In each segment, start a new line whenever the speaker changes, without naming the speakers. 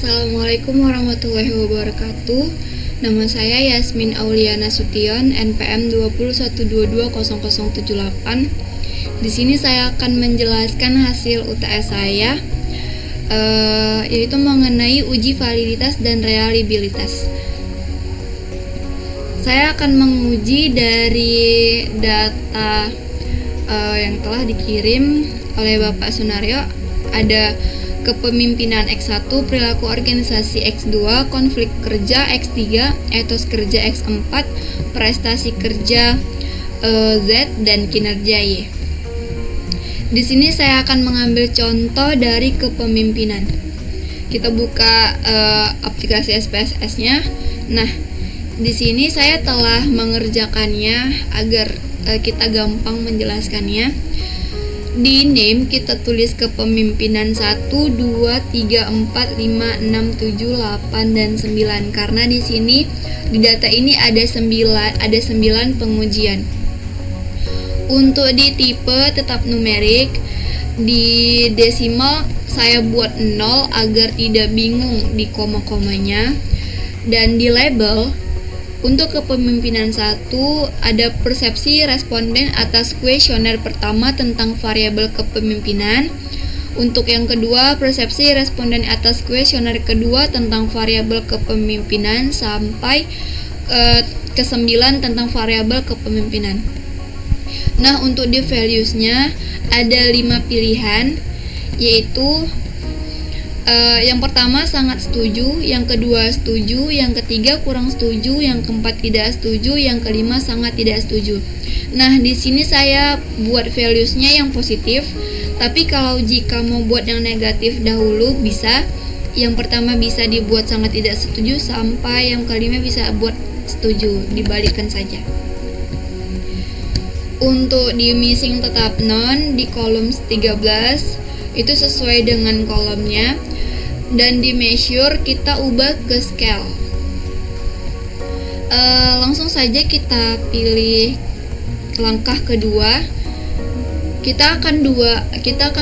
Assalamualaikum warahmatullahi wabarakatuh. Nama saya Yasmin Auliana Sution, NPM 212200078. Di sini saya akan menjelaskan hasil UTS saya, yaitu mengenai uji validitas dan reliabilitas. Saya akan menguji dari data yang telah dikirim oleh Bapak Sunario. Ada kepemimpinan X1, perilaku organisasi X2, konflik kerja X3, etos kerja X4, prestasi kerja Z, dan kinerja Y. Di sini saya akan mengambil contoh dari kepemimpinan. Kita buka aplikasi SPSS-nya. Nah, di sini saya telah mengerjakannya agar kita gampang menjelaskannya. Di name kita tulis kepemimpinan 1, 2, 3, 4, 5, 6, 7, 8, dan 9 karena di sini di data ini ada 9 pengujian. Untuk di tipe tetap numerik, di desimal saya buat 0 agar tidak bingung di koma-komanya. Dan di label untuk kepemimpinan 1 ada persepsi responden atas kuesioner pertama tentang variabel kepemimpinan. Untuk yang kedua, persepsi responden atas kuesioner kedua tentang variabel kepemimpinan sampai ke 9 tentang variabel kepemimpinan. Nah, untuk di values-nya ada 5 pilihan, yaitu yang pertama sangat setuju, yang kedua setuju, yang ketiga kurang setuju, yang keempat tidak setuju, yang kelima sangat tidak setuju. Nah, di sini saya buat values-nya yang positif, tapi kalau jika mau buat yang negatif dahulu bisa. Yang pertama bisa dibuat sangat tidak setuju sampai yang kelima bisa buat setuju, dibalikan saja. Untuk di missing tetap non di kolom 13 itu sesuai dengan kolomnya. Dan di measure kita ubah ke scale. Langsung saja kita pilih langkah kedua. Kita akan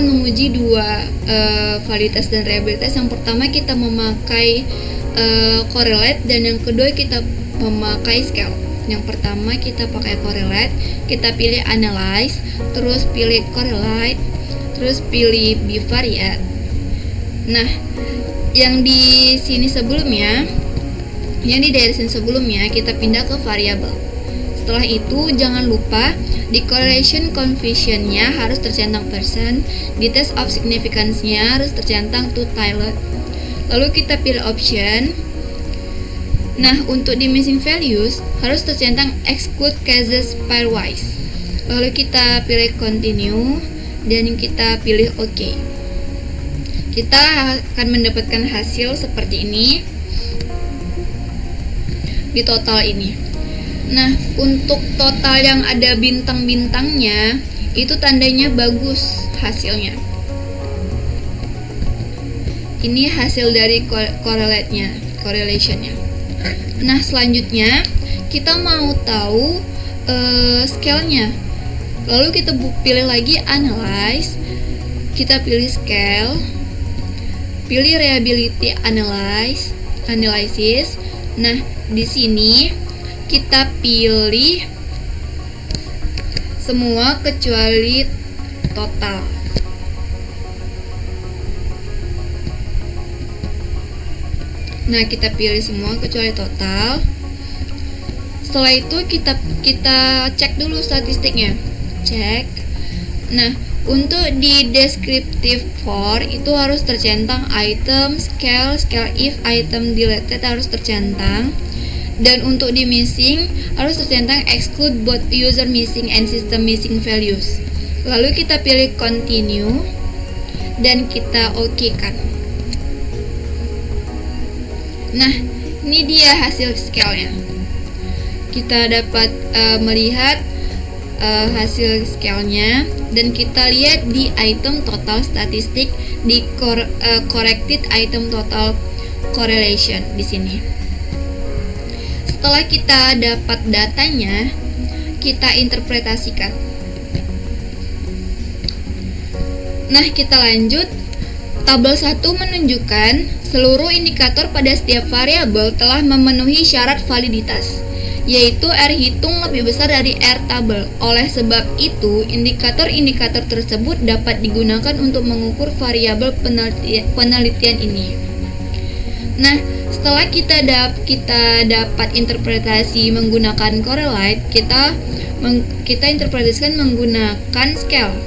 menguji dua validitas dan reliabilitas. Yang pertama kita memakai correlate dan yang kedua kita memakai scale. Yang pertama kita pakai correlate, kita pilih analyze, terus pilih correlate, terus pilih bivariate. Nah, yang di sini sebelumnya, yang di daerah sini sebelumnya kita pindah ke variabel. Setelah itu jangan lupa di correlation coefficient-nya harus tercentang percent, di test of significance-nya harus tercentang to tilde. Lalu kita pilih option. Nah, untuk di missing values harus tercentang exclude cases pairwise. Lalu kita pilih continue dan kita pilih OK. Kita akan mendapatkan hasil seperti ini di total ini. Nah, untuk total yang ada bintang-bintangnya itu tandanya bagus hasilnya. Ini hasil dari correlation-nya. Nah, selanjutnya kita mau tahu scale-nya. Lalu kita pilih lagi analyze. Kita pilih scale. Pilih reliability analysis. Nah, di sini kita pilih semua kecuali total. Nah, kita pilih semua kecuali total. Setelah itu kita cek dulu statistiknya. Cek. Nah, untuk di descriptive for itu harus tercentang item, scale if item deleted harus tercentang. Dan untuk di missing harus tercentang exclude both user missing and system missing values. Lalu kita pilih continue dan kita OK-kan. Nah, ini dia hasil scale-nya. Kita dapat melihat hasil scale-nya dan kita lihat di item total statistik di corrected item total correlation di sini. Setelah kita dapat datanya, kita interpretasikan. Nah, kita lanjut. Tabel 1 menunjukkan seluruh indikator pada setiap variabel telah memenuhi syarat validitas, yaitu R hitung lebih besar dari R tabel. Oleh sebab itu, indikator-indikator tersebut dapat digunakan untuk mengukur variabel penelitian ini. Nah, setelah kita dapat interpretasi menggunakan correlate, kita interpretasikan menggunakan scale.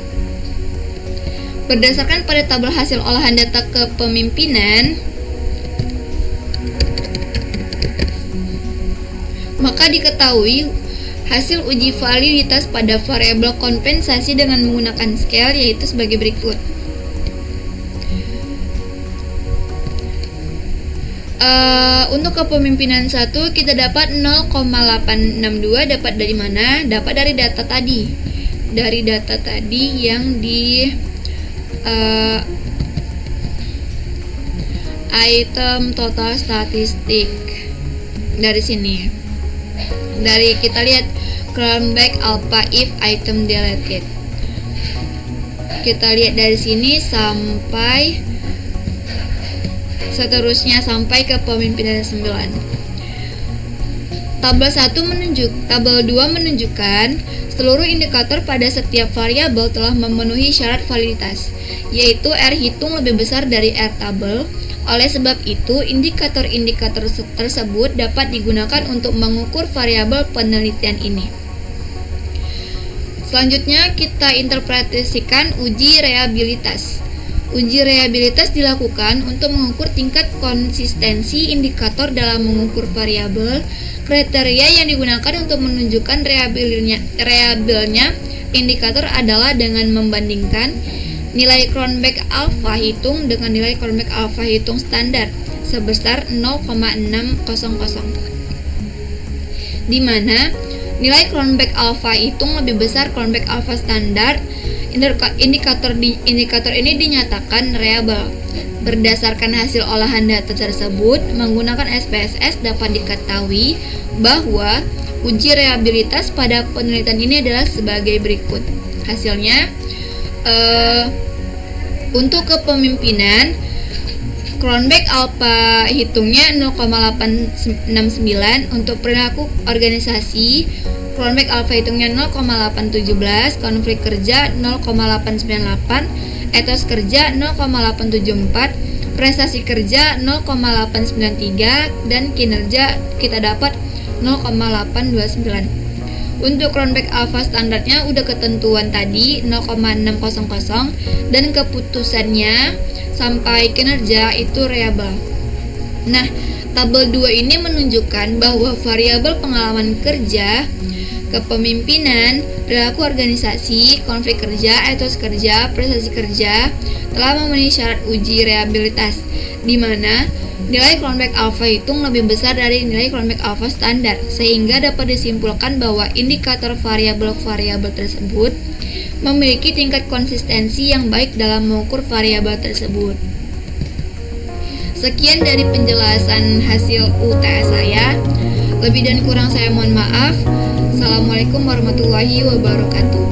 Berdasarkan pada tabel hasil olahan data kepemimpinan, maka diketahui hasil uji validitas pada variabel kompensasi dengan menggunakan scale, yaitu sebagai berikut. Untuk kepemimpinan 1 kita dapat 0,862. Dapat dari mana? Dapat dari data tadi. Dari data tadi yang di item total statistik. Dari sini. Dari kita lihat Cronbach alpha if item deleted. Kita lihat dari sini sampai seterusnya sampai ke pemimpinan 9. Tabel 2 menunjukkan seluruh indikator pada setiap variabel telah memenuhi syarat validitas, yaitu R hitung lebih besar dari R tabel. Oleh sebab itu, indikator-indikator tersebut dapat digunakan untuk mengukur variabel penelitian ini. Selanjutnya, kita interpretasikan uji reliabilitas. Uji reliabilitas dilakukan untuk mengukur tingkat konsistensi indikator dalam mengukur variabel. Kriteria yang digunakan untuk menunjukkan reliabelnya indikator adalah dengan membandingkan nilai Cronbach alpha hitung dengan nilai Cronbach alpha hitung standar sebesar 0,600, di mana nilai Cronbach alpha hitung lebih besar Cronbach alpha standar. Indikator ini dinyatakan reliable. Berdasarkan hasil olahan data tersebut, menggunakan SPSS dapat diketahui bahwa uji reliabilitas pada penelitian ini adalah sebagai berikut. Hasilnya, untuk kepemimpinan, Cronbach alpha hitungnya 0,869. Untuk perilaku organisasi, Cronbach alpha hitungnya 0,817, konflik kerja 0,898, etos kerja 0,874, prestasi kerja 0,893, dan kinerja kita dapat 0,829. Untuk Cronbach alpha standarnya udah ketentuan tadi 0,600, dan keputusannya sampai kinerja itu reliable. Nah, tabel 2 ini menunjukkan bahwa variabel pengalaman kerja, kepemimpinan, perilaku organisasi, konflik kerja, etos kerja, prestasi kerja telah memenuhi syarat uji reliabilitas, di mana nilai Cronbach alpha hitung lebih besar dari nilai Cronbach alpha standar, sehingga dapat disimpulkan bahwa indikator variabel-variabel tersebut memiliki tingkat konsistensi yang baik dalam mengukur variabel tersebut. Sekian dari penjelasan hasil UTS saya. Lebih dan kurang saya mohon maaf. Assalamualaikum warahmatullahi wabarakatuh.